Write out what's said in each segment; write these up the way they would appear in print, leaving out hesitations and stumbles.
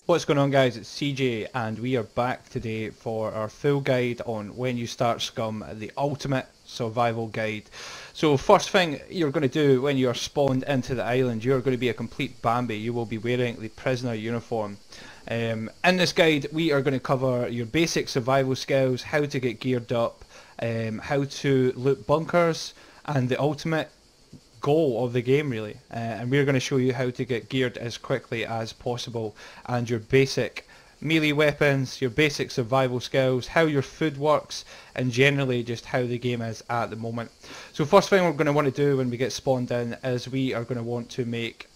What's going on, guys? It's CJ and we are back today for our full guide on when you start SCUM, the ultimate survival guide. So first thing you're going to do when you're spawned into the island, you're going to be a complete Bambi. You will be wearing the prisoner uniform. In this guide we are going to cover your basic survival skills, how to get geared up, how to loot bunkers, and the ultimate goal of the game really, and we're going to show you how to get geared as quickly as possible, and your basic melee weapons, your basic survival skills, how your food works, and generally just how the game is at the moment. So first thing we're going to want to do when we get spawned in is we are going to want to make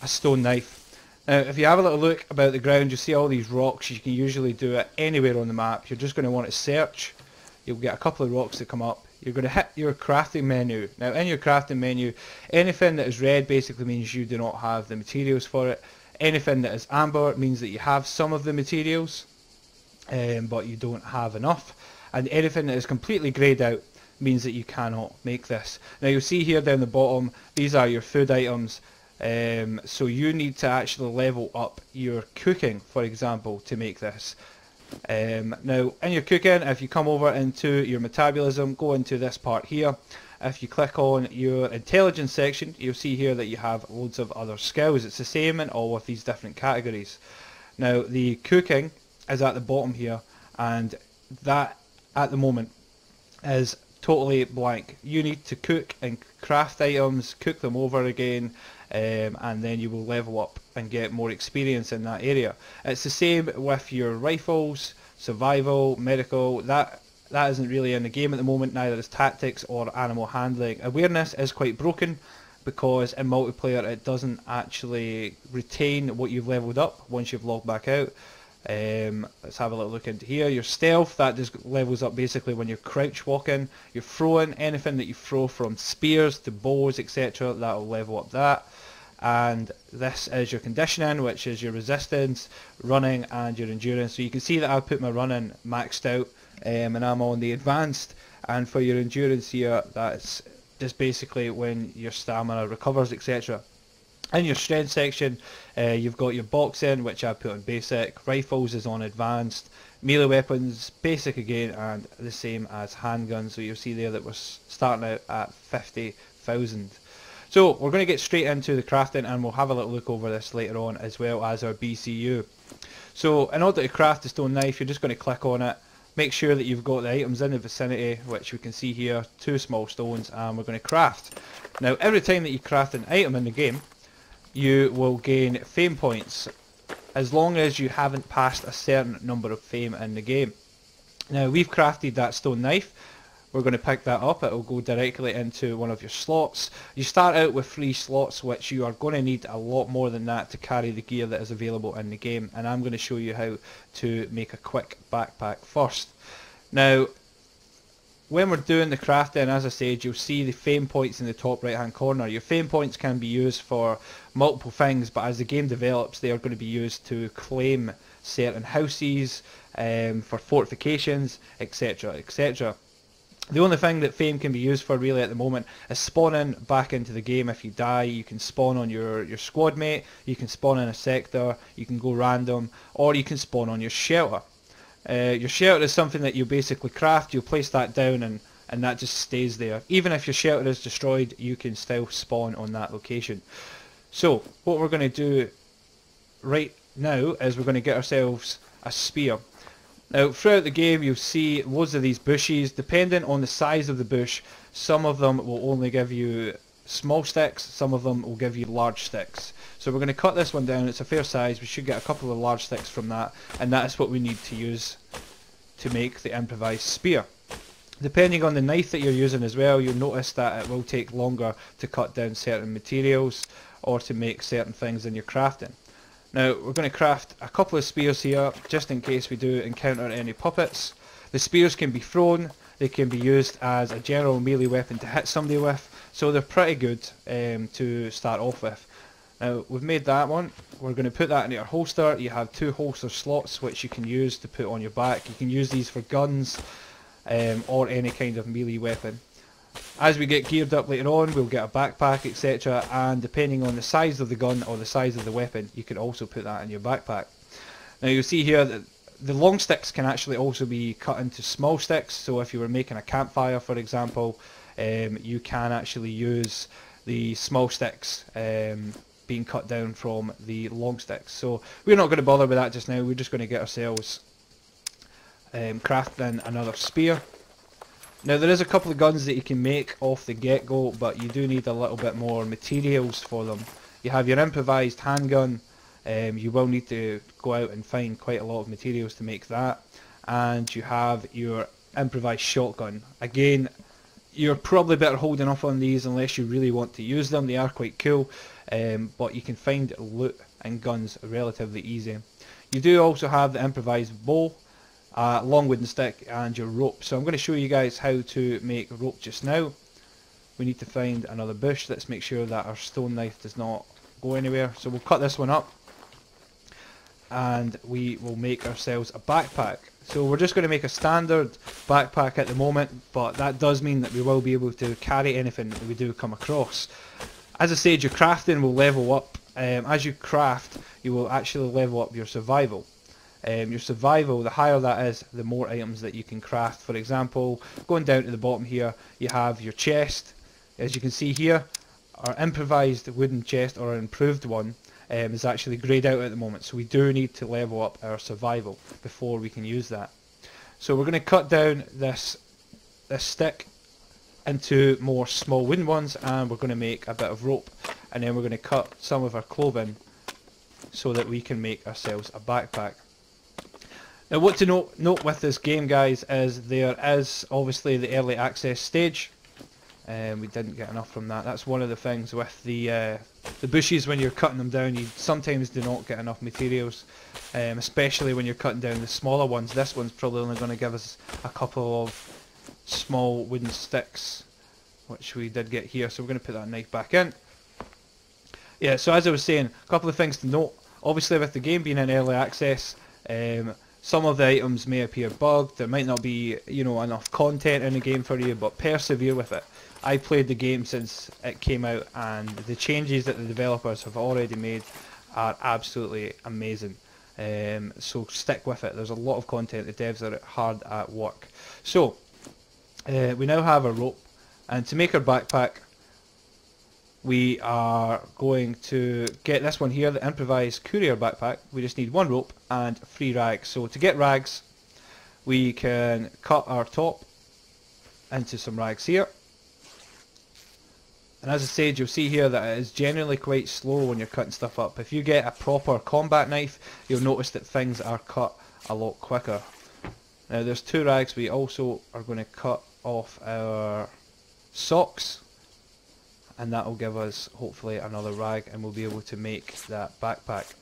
a stone knife. Now if you have a little look about the ground, you'll see all these rocks. You can usually do it anywhere on the map. You're just going to want to search. You'll get a couple of rocks that come up. You're going to hit your crafting menu. Now in your crafting menu, anything that is red basically means you do not have the materials for it. Anything that is amber means that you have some of the materials, but you don't have enough. And anything that is completely greyed out means that you cannot make this. Now you'll see here down the bottom, these are your food items. So you need to actually level up your cooking, for example, to make this. Now in your cooking, if you come over into your metabolism, go into this part here. If you click on your intelligence section, you'll see here that you have loads of other skills. It's the same in all of these different categories. Now the cooking is at the bottom here, and that at the moment is totally blank. You need to cook and craft items, cook them over again, and then you will level up and get more experience in that area. It's the same with your rifles, survival, medical. That isn't really in the game at the moment, neither is tactics or animal handling. Awareness is quite broken because in multiplayer it doesn't actually retain what you've leveled up once you've logged back out. Let's have a little look into here. Your stealth, that just levels up basically when you're crouch walking. You're throwing, anything that you throw from spears to bows, etc., that'll level up that. And this is your conditioning, which is your resistance, running, and your endurance. So you can see that I've put my running maxed out, and I'm on the advanced. And for your endurance here, that's just basically when your stamina recovers, etc. In your strength section, you've got your boxing, which I put on basic, rifles is on advanced, melee weapons basic again, and the same as handguns. So you'll see there that we're starting out at 50,000. So we're going to get straight into the crafting, and we'll have a little look over this later on, as well as our BCU. So in order to craft the stone knife, you're just going to click on it. Make sure that you've got the items in the vicinity, which we can see here, 2 small stones, and we're going to craft. Now every time that you craft an item in the game, you will gain fame points, as long as you haven't passed a certain number of fame in the game. Now we've crafted that stone knife. We're going to pick that up. It will go directly into one of your slots. You start out with 3 slots, which you are going to need a lot more than that to carry the gear that is available in the game, and I'm going to show you how to make a quick backpack first. Now when we're doing the crafting, as I said, you'll see the fame points in the top right hand corner. Your fame points can be used for multiple things, but as the game develops they are going to be used to claim certain houses, for fortifications, etc, etc. The only thing that fame can be used for really at the moment is spawning back into the game. If you die, you can spawn on your squad mate, you can spawn in a sector, you can go random, or you can spawn on your shelter. Your shelter is something that you basically craft. You'll place that down and that just stays there. Even if your shelter is destroyed, you can still spawn on that location. So what we're going to do right now is we're going to get ourselves a spear. Now throughout the game you'll see loads of these bushes. Depending on the size of the bush, some of them will only give you small sticks, some of them will give you large sticks. So we're going to cut this one down. It's a fair size. We should get a couple of large sticks from that, and that is what we need to use to make the improvised spear. Depending on the knife that you're using as well, you'll notice that it will take longer to cut down certain materials or to make certain things in your crafting. Now we're going to craft a couple of spears here, just in case we do encounter any puppets. The spears can be thrown, they can be used as a general melee weapon to hit somebody with, so they're pretty good to start off with. Now we've made that one, we're going to put that into your holster. You have 2 holster slots which you can use to put on your back. You can use these for guns or any kind of melee weapon. As we get geared up later on, we'll get a backpack, etc., and depending on the size of the gun or the size of the weapon, you can also put that in your backpack. Now you'll see here that the long sticks can actually also be cut into small sticks, so if you were making a campfire, for example, you can actually use the small sticks being cut down from the long sticks. So we're not going to bother with that just now. We're just going to get ourselves crafting another spear. Now there is a couple of guns that you can make off the get-go, but you do need a little bit more materials for them. You have your improvised handgun. You will need to go out and find quite a lot of materials to make that, and you have your improvised shotgun. Again, you're probably better holding off on these unless you really want to use them. They are quite cool, but you can find loot and guns relatively easy. You do also have the improvised bow, long wooden stick, and your rope. So I'm going to show you guys how to make rope just now. We need to find another bush. Let's make sure that our stone knife does not go anywhere. So we'll cut this one up, and we will make ourselves a backpack. So we're just going to make a standard backpack at the moment, but that does mean that we will be able to carry anything that we do come across. As I said, your crafting will level up. As you craft, you will actually level up your survival. Your survival, the higher that is, the more items that you can craft. For example, going down to the bottom here, you have your chest. As you can see here, our improvised wooden chest, or an improved one, is actually greyed out at the moment, so we do need to level up our survival before we can use that. So we're going to cut down this stick into more small wooden ones, and we're going to make a bit of rope, and then we're going to cut some of our clothing so that we can make ourselves a backpack. Now what to note with this game, guys, is there is obviously the early access stage. We didn't get enough from that. That's one of the things with the bushes. When you're cutting them down, you sometimes do not get enough materials, especially when you're cutting down the smaller ones. This one's probably only going to give us a couple of small wooden sticks, which we did get here, so we're going to put that knife back in. Yeah, so as I was saying, a couple of things to note. Obviously with the game being in early access, some of the items may appear bugged. There might not be, you know, enough content in the game for you, but persevere with it. I played the game since it came out, and the changes that the developers have already made are absolutely amazing. So stick with it. There's a lot of content. The devs are hard at work. So we now have a rope, and to make our backpack, we are going to get this one here, the improvised courier backpack. We just need one rope and 3 rags. So to get rags, we can cut our top into some rags here. And as I said, you'll see here that it is generally quite slow when you're cutting stuff up. If you get a proper combat knife, you'll notice that things are cut a lot quicker. Now there's 2 rags. We also are going to cut off our socks, and that will give us hopefully another rag, and we'll be able to make that backpack.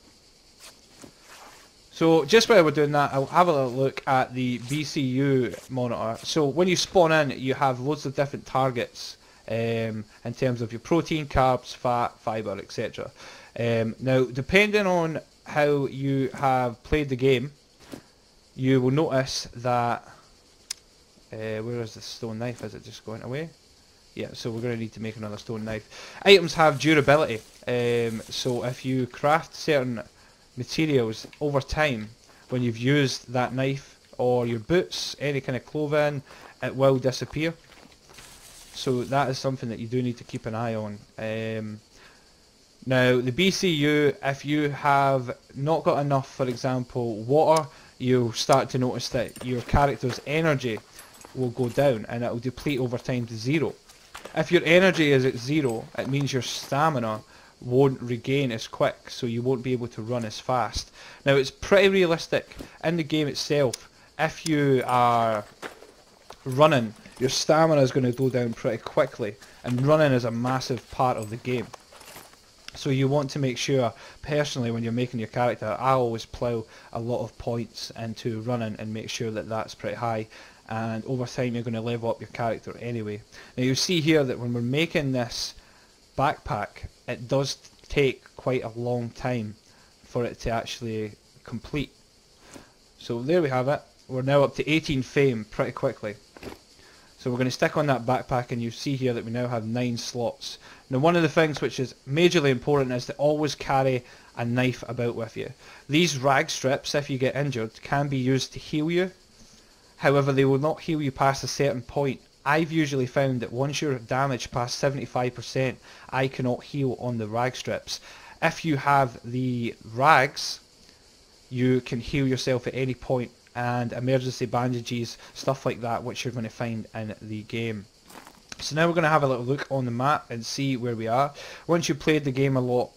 So just while we're doing that, I'll have a little look at the BCU monitor. So when you spawn in, you have loads of different targets in terms of your protein, carbs, fat, fibre, etc. Now depending on how you have played the game, you will notice that where is the stone knife? Is it just going away? Yeah, so we're going to need to make another stone knife. Items have durability, so if you craft certain materials over time, when you've used that knife or your boots, any kind of clothing, it will disappear. So that is something that you do need to keep an eye on. Now the BCU, if you have not got enough, for example, water, you'll start to notice that your character's energy will go down, and it will deplete over time to 0. If your energy is at 0, it means your stamina won't regain as quick, so you won't be able to run as fast. Now it's pretty realistic in the game itself. If you are running, your stamina is going to go down pretty quickly, and running is a massive part of the game. So you want to make sure, personally, when you're making your character, I always plough a lot of points into running and make sure that that's pretty high, and over time you're going to level up your character anyway. Now you'll see here that when we're making this backpack, it does take quite a long time for it to actually complete. So there we have it. We're now up to 18 fame pretty quickly. So we're going to stick on that backpack, and you see here that we now have 9 slots. Now one of the things which is majorly important is to always carry a knife about with you. These rag strips, if you get injured, can be used to heal you. However, they will not heal you past a certain point. I've usually found that once you're damaged past 75%, I cannot heal on the rag strips. If you have the rags, you can heal yourself at any point, and emergency bandages, stuff like that, which you're going to find in the game. So now we're going to have a little look on the map and see where we are. Once you've played the game a lot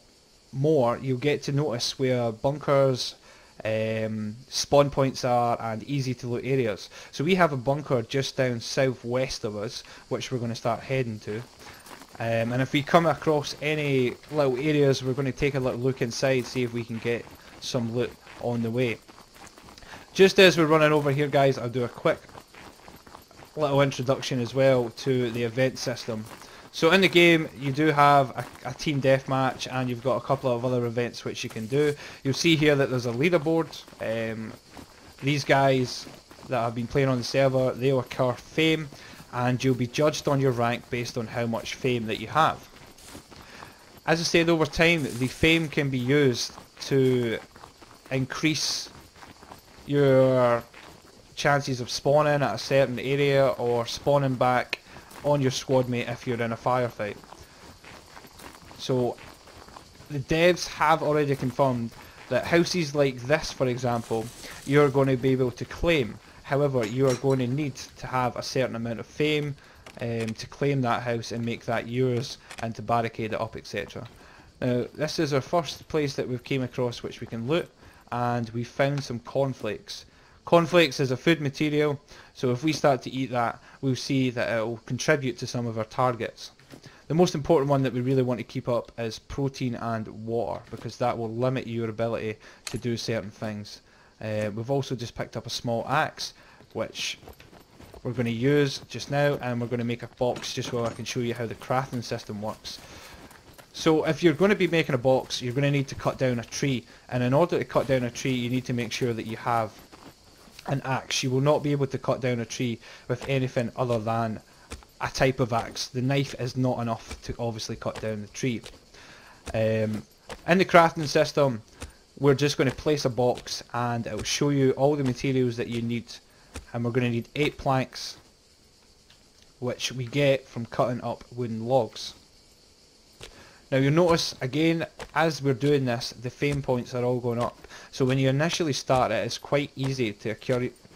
more, you'll get to notice where bunkers, spawn points are, and easy to loot areas. So we have a bunker just down southwest of us, which we're going to start heading to. And if we come across any little areas, we're going to take a little look inside, see if we can get some loot on the way. Just as we're running over here, guys, I'll do a quick little introduction as well to the event system. So in the game you do have a team deathmatch, and you've got a couple of other events which you can do. You'll see here that there's a leaderboard. These guys that have been playing on the server, they'll occur fame, and you'll be judged on your rank based on how much fame that you have. As I said, over time the fame can be used to increase your chances of spawning at a certain area, or spawning back on your squad mate if you're in a firefight. So the devs have already confirmed that houses like this, for example, you're going to be able to claim. However, you are going to need to have a certain amount of fame to claim that house and make that yours, and to barricade it up, etc. Now this is our first place that we've came across which we can loot, and we found some cornflakes. Cornflakes is a food material, so if we start to eat that, we'll see that it will contribute to some of our targets. The most important one that we really want to keep up is protein and water, because that will limit your ability to do certain things. We've also just picked up a small axe, which we're going to use just now, and we're going to make a box just so I can show you how the crafting system works. So if you're going to be making a box, you're going to need to cut down a tree, and in order to cut down a tree you need to make sure that you have an axe. You will not be able to cut down a tree with anything other than a type of axe. The knife is not enough to obviously cut down the tree. In the crafting system, we're just going to place a box, and it will show you all the materials that you need, and we're going to need 8 planks, which we get from cutting up wooden logs. Now you'll notice again, as we're doing this, the fame points are all going up. So when you initially start it, it's quite easy to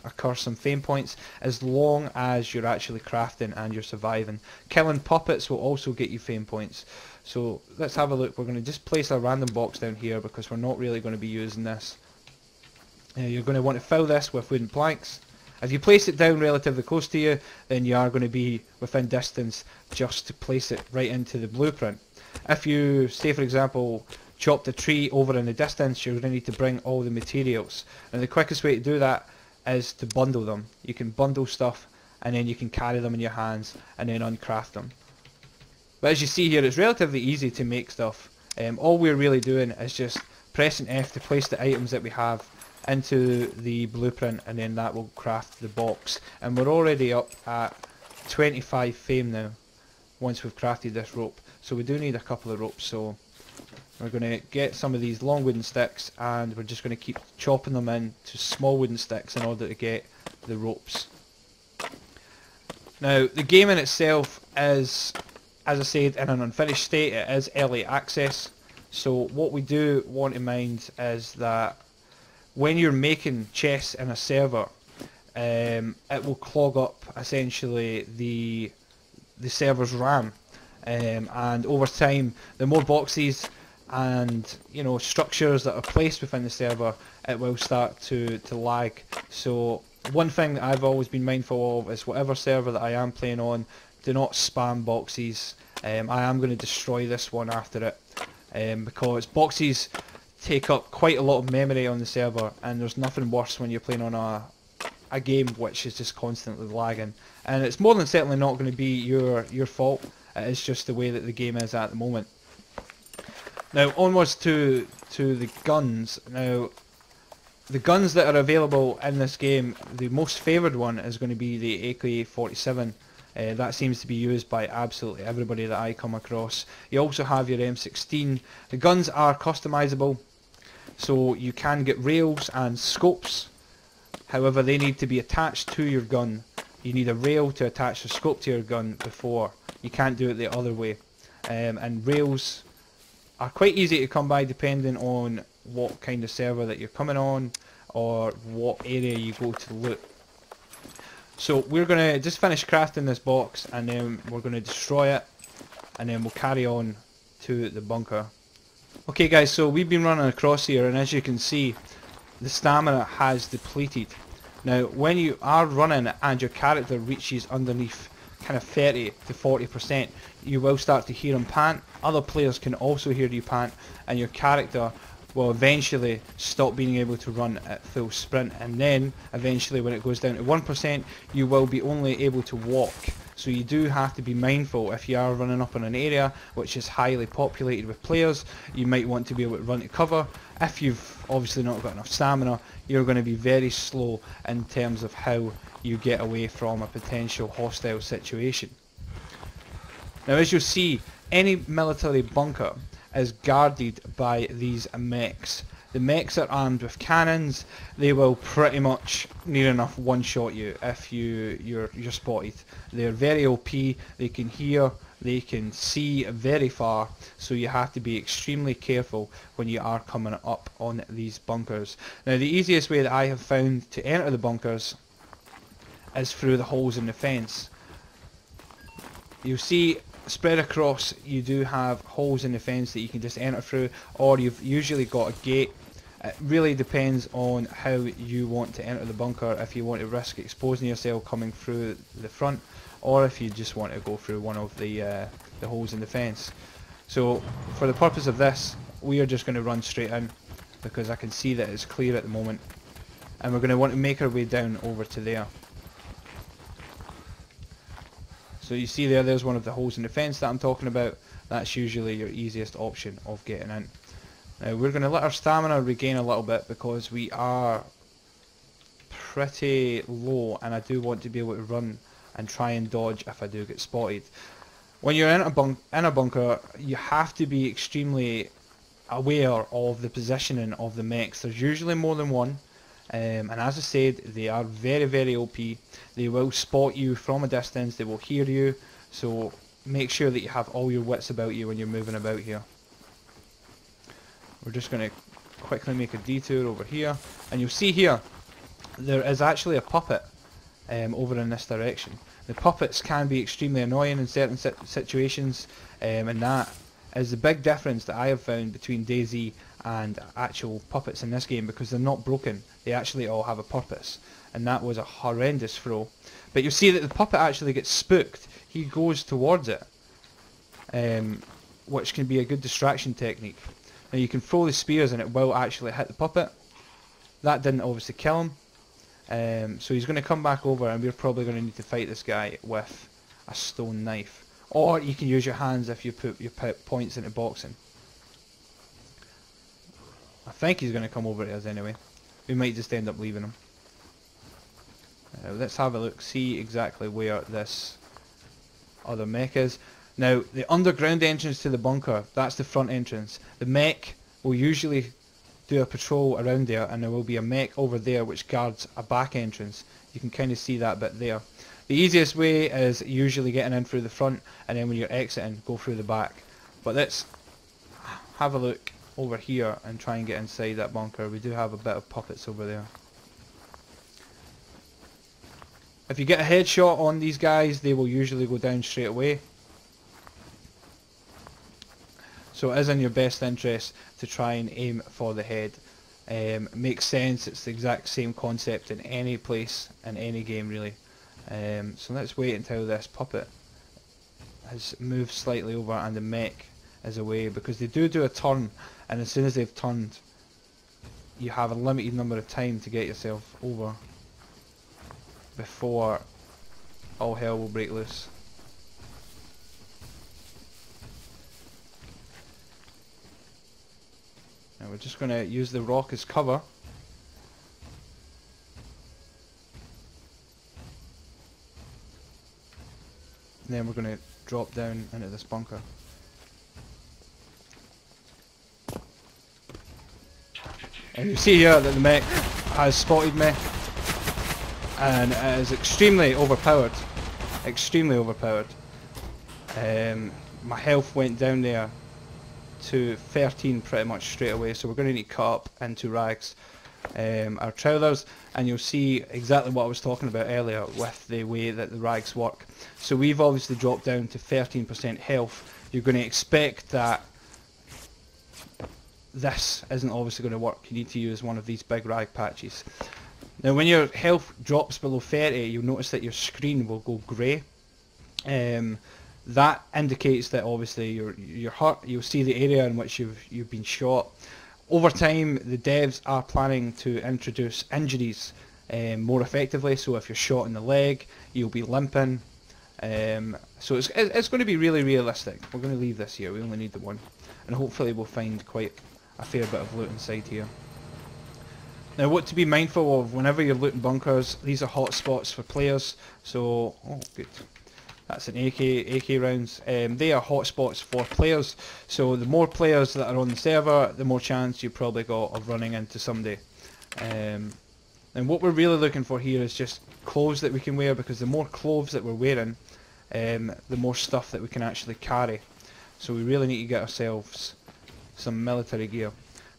occur some fame points, as long as you're actually crafting and you're surviving. Killing puppets will also get you fame points. So let's have a look. We're going to just place a random box down here, because we're not really going to be using this. You're going to want to fill this with wooden planks. If you place it down relatively close to you, then you are going to be within distance just to place it right into the blueprint. If you, say for example, chop the tree over in the distance, you're going to need to bring all the materials. And the quickest way to do that is to bundle them. You can bundle stuff, and then you can carry them in your hands and then uncraft them. But as you see here, it's relatively easy to make stuff. All we're really doing is just pressing F to place the items that we have into the blueprint, and then that will craft the box. And we're already up at 25 fame now, once we've crafted this rope. So we do need a couple of ropes, so we're going to get some of these long wooden sticks, and we're just going to keep chopping them into small wooden sticks in order to get the ropes. Now the game in itself is, as I said, in an unfinished state. It is early access, so what we do want in mind is that when you're making chests in a server, it will clog up essentially the server's RAM. And over time, the more boxes and structures that are placed within the server, it will start to lag. So one thing that I've always been mindful of is, whatever server that I am playing on, do not spam boxes. I am going to destroy this one after it, because boxes take up quite a lot of memory on the server, and there's nothing worse when you're playing on a game which is just constantly lagging. And it's more than certainly not going to be your fault. It is just the way that the game is at the moment. Now onwards to the guns. Now the guns that are available in this game, the most favoured one is going to be the AK-47. That seems to be used by absolutely everybody that I come across. You also have your M16. The guns are customizable, so you can get rails and scopes. However, they need to be attached to your gun. You need a rail to attach the scope to your gun before. You can't do it the other way. And rails are quite easy to come by depending on what kind of server that you're coming on or what area you go to loot. So we're going to just finish crafting this box, and then we're going to destroy it, and then we'll carry on to the bunker. Okay guys, so we've been running across here, and as you can see, the stamina has depleted. Now when you are running and your character reaches underneath kind of 30 to 40%, you will start to hear him pant. Other players can also hear you pant, and your character will eventually stop being able to run at full sprint, and then eventually when it goes down to 1%, you will be only able to walk. So you do have to be mindful if you are running up in an area which is highly populated with players. You might want to be able to run to cover. If you've obviously not got enough stamina, you're going to be very slow in terms of how you get away from a potential hostile situation. Now as you'll see, any military bunker is guarded by these mechs. The mechs are armed with cannons. They will pretty much near enough one-shot you if you're spotted. They're very OP, they can hear, they can see very far, so you have to be extremely careful when you are coming up on these bunkers. Now the easiest way that I have found to enter the bunkers is through the holes in the fence. You'll see spread across, you do have holes in the fence that you can just enter through, or you've usually got a gate. It really depends on how you want to enter the bunker, if you want to risk exposing yourself coming through the front, or if you just want to go through one of the holes in the fence. So for the purpose of this, we are just going to run straight in, because I can see that it's clear at the moment, and we're going to want to make our way down over to there. So you see there's one of the holes in the fence that I'm talking about. That's usually your easiest option of getting in. Now we're going to let our stamina regain a little bit, because we are pretty low, and I do want to be able to run and try and dodge if I do get spotted. When you're in a bunker, you have to be extremely aware of the positioning of the mechs. There's usually more than one. And as I said, they are very, very OP. They will spot you from a distance, they will hear you, so make sure that you have all your wits about you when you're moving about here. We're just going to quickly make a detour over here, and you'll see here, there is actually a puppet over in this direction. The puppets can be extremely annoying in certain situations, and that is the big difference that I have found between DayZ and actual puppets in this game, because they're not broken, they actually all have a purpose, and that was a horrendous throw. But you'll see that the puppet actually gets spooked, he goes towards it, which can be a good distraction technique. Now you can throw the spears and it will actually hit the puppet. That didn't obviously kill him, so he's going to come back over, and we're probably going to need to fight this guy with a stone knife. Or you can use your hands if you put your points into boxing. I think he's going to come over to us anyway. We might just end up leaving him. Let's have a look, see exactly where this other mech is. Now, the underground entrance to the bunker, that's the front entrance. The mech will usually do a patrol around there, and there will be a mech over there which guards a back entrance. You can kind of see that bit there. The easiest way is usually getting in through the front, and then when you're exiting, go through the back. But let's have a look over here and try and get inside that bunker. We do have a bit of puppets over there. If you get a headshot on these guys, they will usually go down straight away. So it is in your best interest to try and aim for the head. Makes sense, it's the exact same concept in any place, in any game really. So let's wait until this puppet has moved slightly over and the mech is away, because they do a turn, and as soon as they've turned, you have a limited number of time to get yourself over before all hell will break loose. Now we're just going to use the rock as cover. and then we're going to drop down into this bunker. And you see here that the mech has spotted me, and it is extremely overpowered. Extremely overpowered. My health went down there to 13 pretty much straight away, so we're going to need to cut up into rags our trousers, and you'll see exactly what I was talking about earlier with the way that the rags work. So we've obviously dropped down to 13% health. You're going to expect that this isn't obviously going to work. You need to use one of these big rag patches. Now when your health drops below 30, you'll notice that your screen will go grey. That indicates that obviously you're hurt. You'll see the area in which you've been shot. Over time, the devs are planning to introduce injuries more effectively. So if you're shot in the leg, you'll be limping. So it's going to be really realistic. We're going to leave this here. We only need the one, and hopefully we'll find quite a fair bit of loot inside here. Now, what to be mindful of whenever you're looting bunkers, these are hot spots for players. So, oh good, that's an AK rounds. They are hot spots for players. So the more players that are on the server, the more chance you probably got of running into somebody. And what we're really looking for here is just clothes that we can wear, because the more clothes that we're wearing, the more stuff that we can actually carry. So we really need to get ourselves some military gear.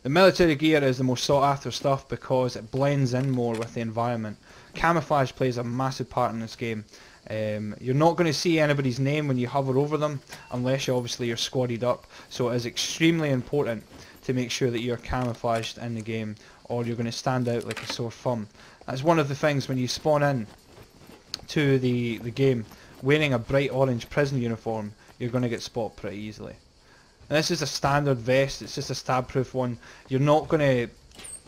The military gear is the most sought after stuff because it blends in more with the environment. Camouflage plays a massive part in this game. You're not going to see anybody's name when you hover over them, unless obviously you're squadded up. So it is extremely important to make sure that you're camouflaged in the game, or you're going to stand out like a sore thumb. That's one of the things when you spawn in to the game wearing a bright orange prison uniform, you're going to get spotted pretty easily. And this is a standard vest, it's just a stab proof one. You're not going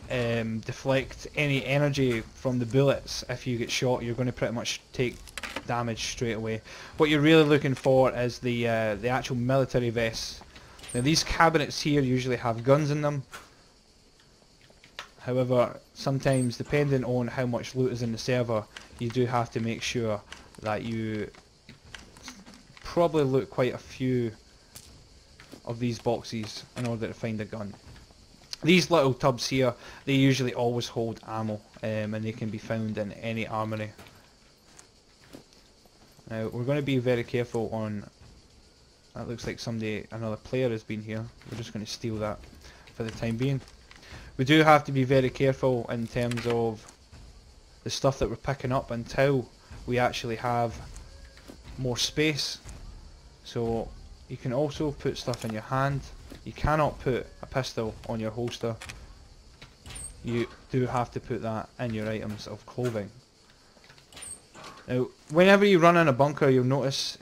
to deflect any energy from the bullets. If you get shot, you're going to pretty much take damage straight away. What you're really looking for is the actual military vests. Now these cabinets here usually have guns in them. However, sometimes depending on how much loot is in the server, you do have to make sure that you probably loot quite a few of these boxes in order to find a gun. These little tubs here, they usually always hold ammo, and they can be found in any armory. Now we're going to be very careful on, that looks like another player has been here. We're just going to steal that for the time being. We do have to be very careful in terms of the stuff that we're picking up until we actually have more space. So you can also put stuff in your hand. You cannot put a pistol on your holster. You do have to put that in your items of clothing. Now, whenever you run in a bunker, you'll notice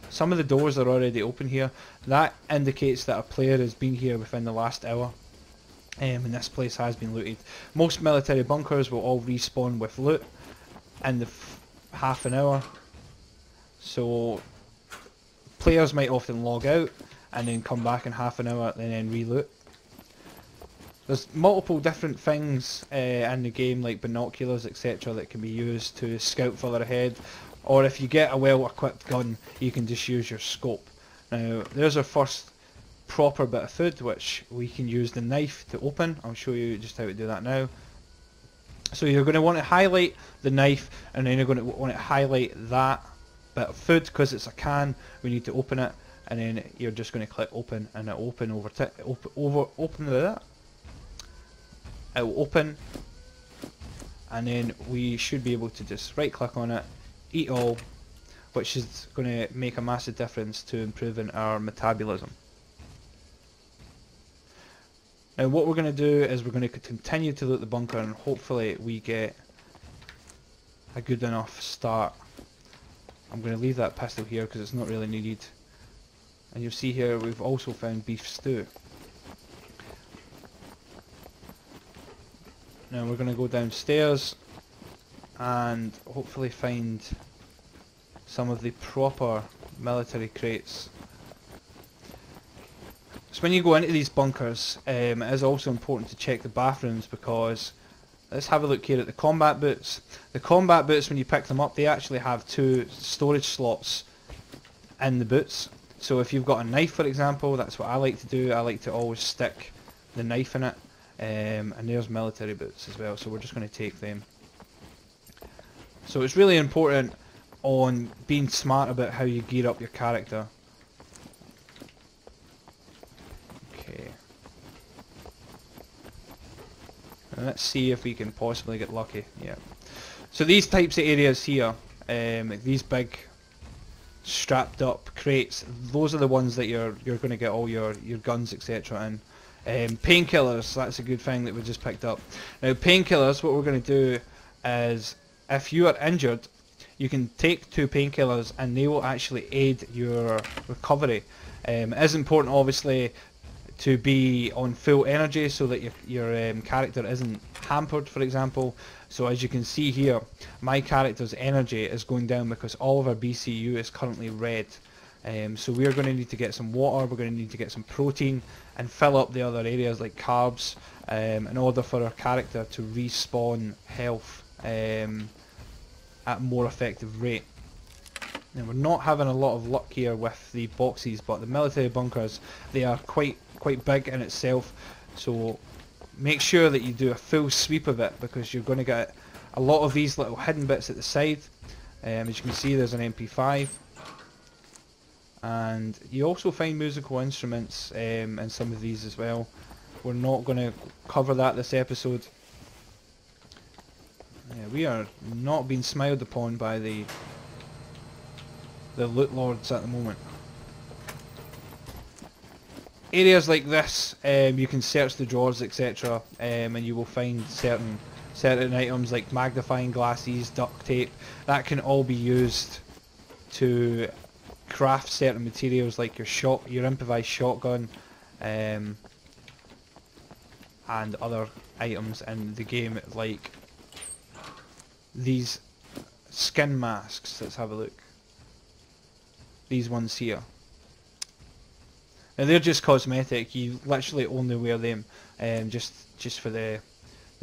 some of the doors are already open here. That indicates that a player has been here within the last hour. And this place has been looted. Most military bunkers will all respawn with loot in the half an hour. So players might often log out and then come back in half an hour and then reloot. There's multiple different things in the game, like binoculars, etc., that can be used to scout further ahead, or if you get a well equipped gun, you can just use your scope. Now there's our first proper bit of food, which we can use the knife to open. I'll show you just how to do that now. So you're going to want to highlight the knife, and then you're going to want to highlight that bit of food because it's a can. We need to open it, and then you're just going to click open, and it'll open open that. It will open, and then we should be able to just right click on it, eat all, which is going to make a massive difference to improving our metabolism. Now what we're going to do is we're going to continue to loot the bunker, and hopefully we get a good enough start. I'm going to leave that pistol here because it's not really needed. And you'll see here we've also found beef stew. Now we're going to go downstairs and hopefully find some of the proper military crates. So when you go into these bunkers, it is also important to check the bathrooms, because let's have a look here at the combat boots. The combat boots, when you pick them up, they actually have 2 storage slots in the boots. So if you've got a knife, for example, that's what I like to do. I like to always stick the knife in it. And there's military boots as well, so we're just going to take them. So it's really important on being smart about how you gear up your character. Okay. And let's see if we can possibly get lucky. Yeah. So these types of areas here, these big strapped up crates, those are the ones that you're going to get all your guns, etc. in. Painkillers, that's a good thing that we just picked up. Now painkillers, what we're going to do is, if you are injured, you can take 2 painkillers and they will actually aid your recovery. It is important obviously to be on full energy so that your character isn't hampered, for example. So as you can see here, my character's energy is going down because all of our BCU is currently red. So we're going to need to get some water, we're going to need to get some protein and fill up the other areas like carbs in order for our character to respawn health at a more effective rate. Now we're not having a lot of luck here with the boxes, but the military bunkers, they are quite big in itself, so make sure that you do a full sweep of it because you're going to get a lot of these little hidden bits at the side. As you can see, there's an MP5. And you also find musical instruments in some of these as well. We're not going to cover that this episode. Yeah, we are not being smiled upon by the loot lords at the moment. Areas like this, you can search the drawers, etc., and you will find certain items like magnifying glasses, duct tape. That can all be used to craft certain materials like your improvised shotgun, and other items in the game, like these skin masks. Let's have a look. These ones here. Now they're just cosmetic. You literally only wear them just for the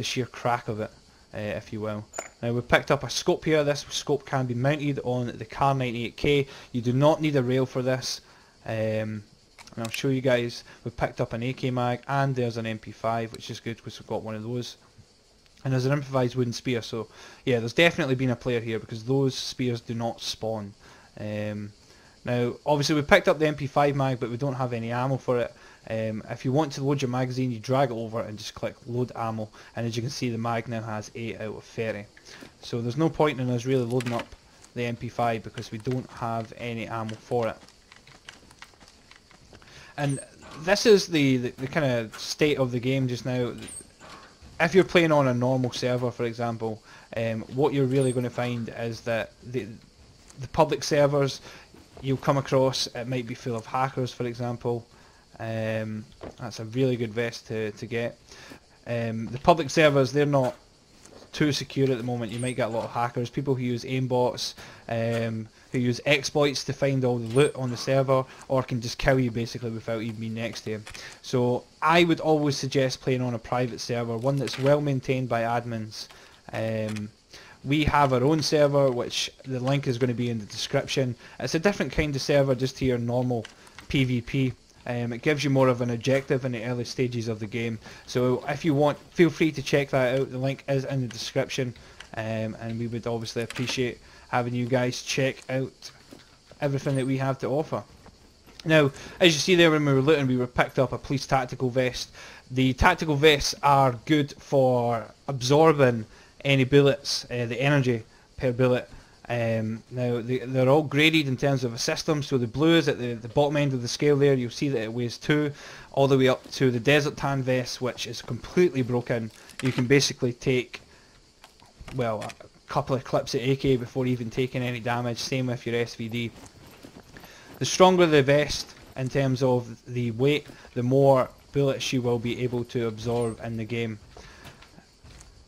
sheer crack of it, if you will. Now we picked up a scope here. This scope can be mounted on the Car 98K. You do not need a rail for this. And I'll show you guys. We picked up an AK mag and there's an MP5, which is good because we've got one of those. And there's an improvised wooden spear. So yeah, there's definitely been a player here because those spears do not spawn. Now obviously we picked up the MP5 mag, but we don't have any ammo for it. If you want to load your magazine, you drag it over and just click load ammo, and as you can see, the mag now has 8 out of 30. So there's no point in us really loading up the MP5 because we don't have any ammo for it. And this is the kind of state of the game just now. If you're playing on a normal server, for example, what you're really going to find is that the public servers you'll come across, it might be full of hackers, for example. That's a really good vest to get. The public servers, they're not too secure at the moment. You might get a lot of hackers, people who use aimbots, who use exploits to find all the loot on the server, or can just kill you basically without even being next to you. So I would always suggest playing on a private server, one that's well maintained by admins. We have our own server, which the link is going to be in the description. It's a different kind of server just to your normal PvP. It gives you more of an objective in the early stages of the game. So if you want, feel free to check that out. The link is in the description, and we would obviously appreciate having you guys check out everything that we have to offer. Now, as you see there, when we were looting, we picked up a police tactical vest. The tactical vests are good for absorbing any bullets, the energy per bullet. Now they're all graded in terms of a system, so the blue is at the bottom end of the scale there. You'll see that it weighs 2, all the way up to the desert tan vest, which is completely broken. You can basically take, well, a couple of clips at AK before even taking any damage. Same with your SVD. The stronger the vest in terms of the weight, the more bullets you will be able to absorb in the game.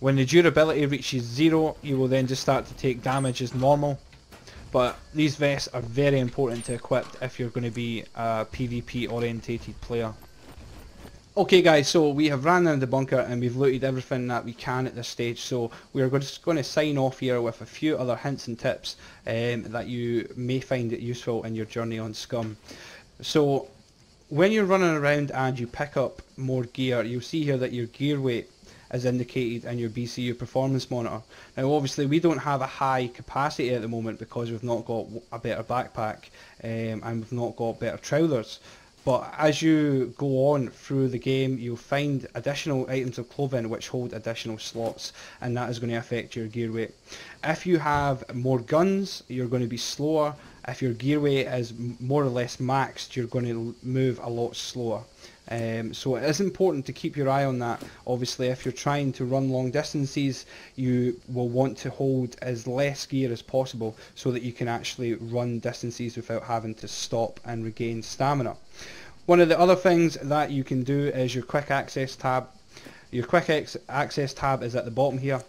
When the durability reaches 0, you will then just start to take damage as normal. But these vests are very important to equip if you're going to be a PvP orientated player. Okay guys, so we have ran down the bunker and we've looted everything that we can at this stage, so we are just going to sign off here with a few other hints and tips that you may find it useful in your journey on SCUM. So when you're running around and you pick up more gear, you'll see here that your gear weight is indicated in your BCU performance monitor. Now obviously we don't have a high capacity at the moment because we've not got a better backpack and we've not got better trousers. But as you go on through the game, you'll find additional items of clothing which hold additional slots, and that is going to affect your gear weight. If you have more guns, you're going to be slower. If your gear weight is more or less maxed, you're going to move a lot slower. So it is important to keep your eye on that. Obviously if you're trying to run long distances, you will want to hold as less gear as possible so that you can actually run distances without having to stop and regain stamina. One of the other things that you can do is your quick access tab. Your quick access tab is at the bottom here.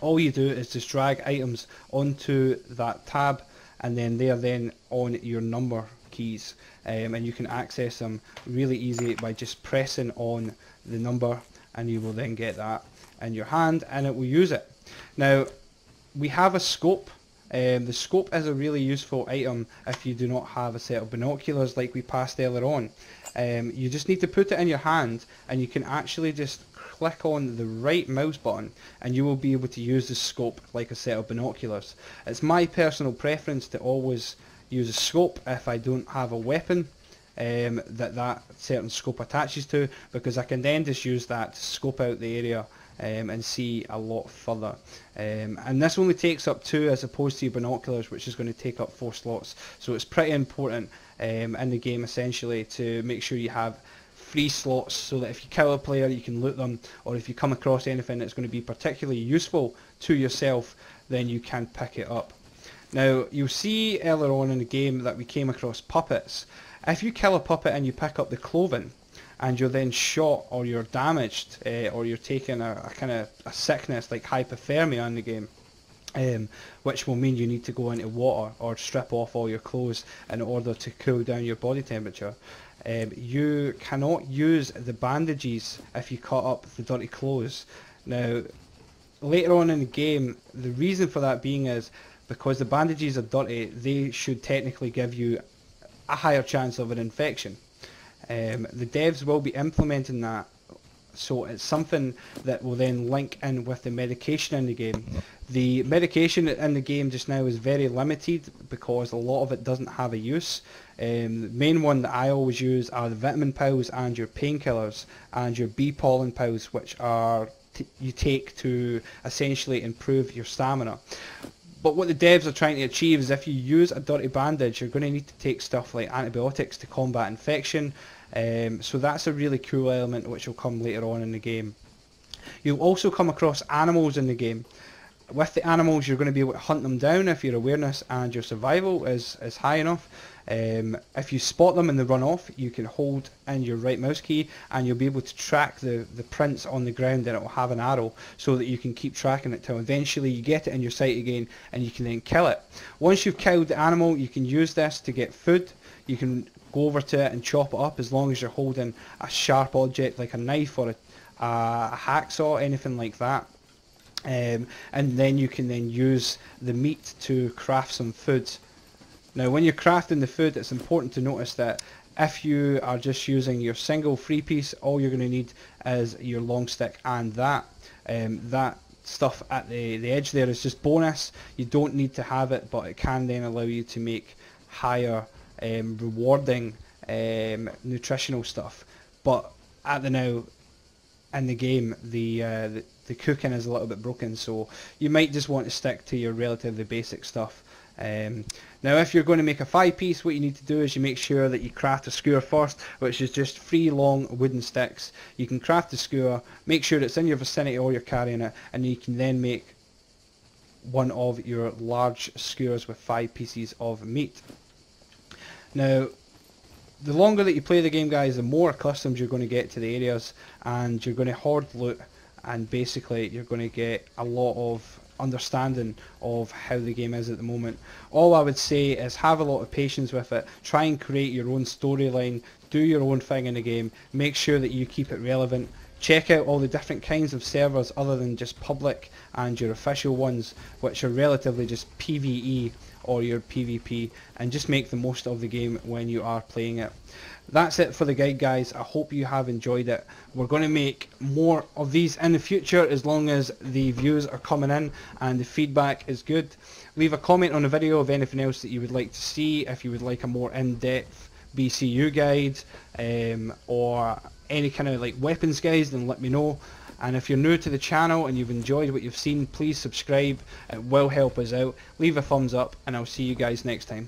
All you do is just drag items onto that tab and then they are then on your number keys, and you can access them really easy by just pressing on the number, and you will then get that in your hand and it will use it. Now we have a scope. The scope is a really useful item if you do not have a set of binoculars like we passed earlier on. You just need to put it in your hand and you can actually just click on the right mouse button and you will be able to use the scope like a set of binoculars. It's my personal preference to always use a scope if I don't have a weapon that certain scope attaches to, because I can then just use that to scope out the area and see a lot further. And this only takes up 2 as opposed to your binoculars, which is going to take up 4 slots. So it's pretty important in the game essentially to make sure you have 3 slots so that if you kill a player you can loot them, or if you come across anything that's going to be particularly useful to yourself, then you can pick it up. Now you'll see earlier on in the game that we came across puppets. If you kill a puppet and you pick up the clothing and you're then shot or you're damaged or you're taking a kind of a sickness like hypothermia in the game, which will mean you need to go into water or strip off all your clothes in order to cool down your body temperature. You cannot use the bandages if you cut up the dirty clothes. Now later on in the game, the reason for that being is because the bandages are dirty, they should technically give you a higher chance of an infection. The devs will be implementing that, so it's something that will then link in with the medication in the game. The medication in the game just now is very limited because a lot of it doesn't have a use. The main one that I always use are the vitamin pills and your painkillers and your bee pollen pills, which are you take to essentially improve your stamina. But what the devs are trying to achieve is if you use a dirty bandage, you're going to need to take stuff like antibiotics to combat infection. So that's a really cool element which will come later on in the game. You'll also come across animals in the game. With the animals, you're going to be able to hunt them down if your awareness and your survival is high enough. If you spot them and they run off, you can hold in your right mouse key and you'll be able to track the prints on the ground, and it will have an arrow so that you can keep tracking it till eventually you get it in your sight again and you can then kill it. Once you've killed the animal, you can use this to get food. You can go over to it and chop it up as long as you're holding a sharp object like a knife or a hacksaw, anything like that. And then you can then use the meat to craft some food. Now when you're crafting the food, it's important to notice that if you are just using your single free piece, all you're going to need is your long stick and that. That stuff at the edge there is just bonus. You don't need to have it, but it can then allow you to make higher rewarding nutritional stuff. But at the now in the game, the cooking is a little bit broken, so you might just want to stick to your relatively basic stuff. Now if you're going to make a 5-piece, what you need to do is you make sure that you craft a skewer first, which is just 3 long wooden sticks. You can craft the skewer, make sure it's in your vicinity or you're carrying it, and you can then make one of your large skewers with 5 pieces of meat. Now the longer that you play the game, guys, the more accustomed you're going to get to the areas, and you're going to hoard loot, and basically you're going to get a lot of understanding of how the game is at the moment. All I would say is have a lot of patience with it, try and create your own storyline, do your own thing in the game, make sure that you keep it relevant, check out all the different kinds of servers other than just public and your official ones, which are relatively just PvE or your PvP, and just make the most of the game when you are playing it. That's it for the guide, guys. I hope you have enjoyed it. We're going to make more of these in the future as long as the views are coming in and the feedback is good. Leave a comment on the video of anything else that you would like to see, if you would like a more in-depth BCU guide or any kind of like weapons guides, then let me know. And if you're new to the channel and you've enjoyed what you've seen, please subscribe. It will help us out. Leave a thumbs up and I'll see you guys next time.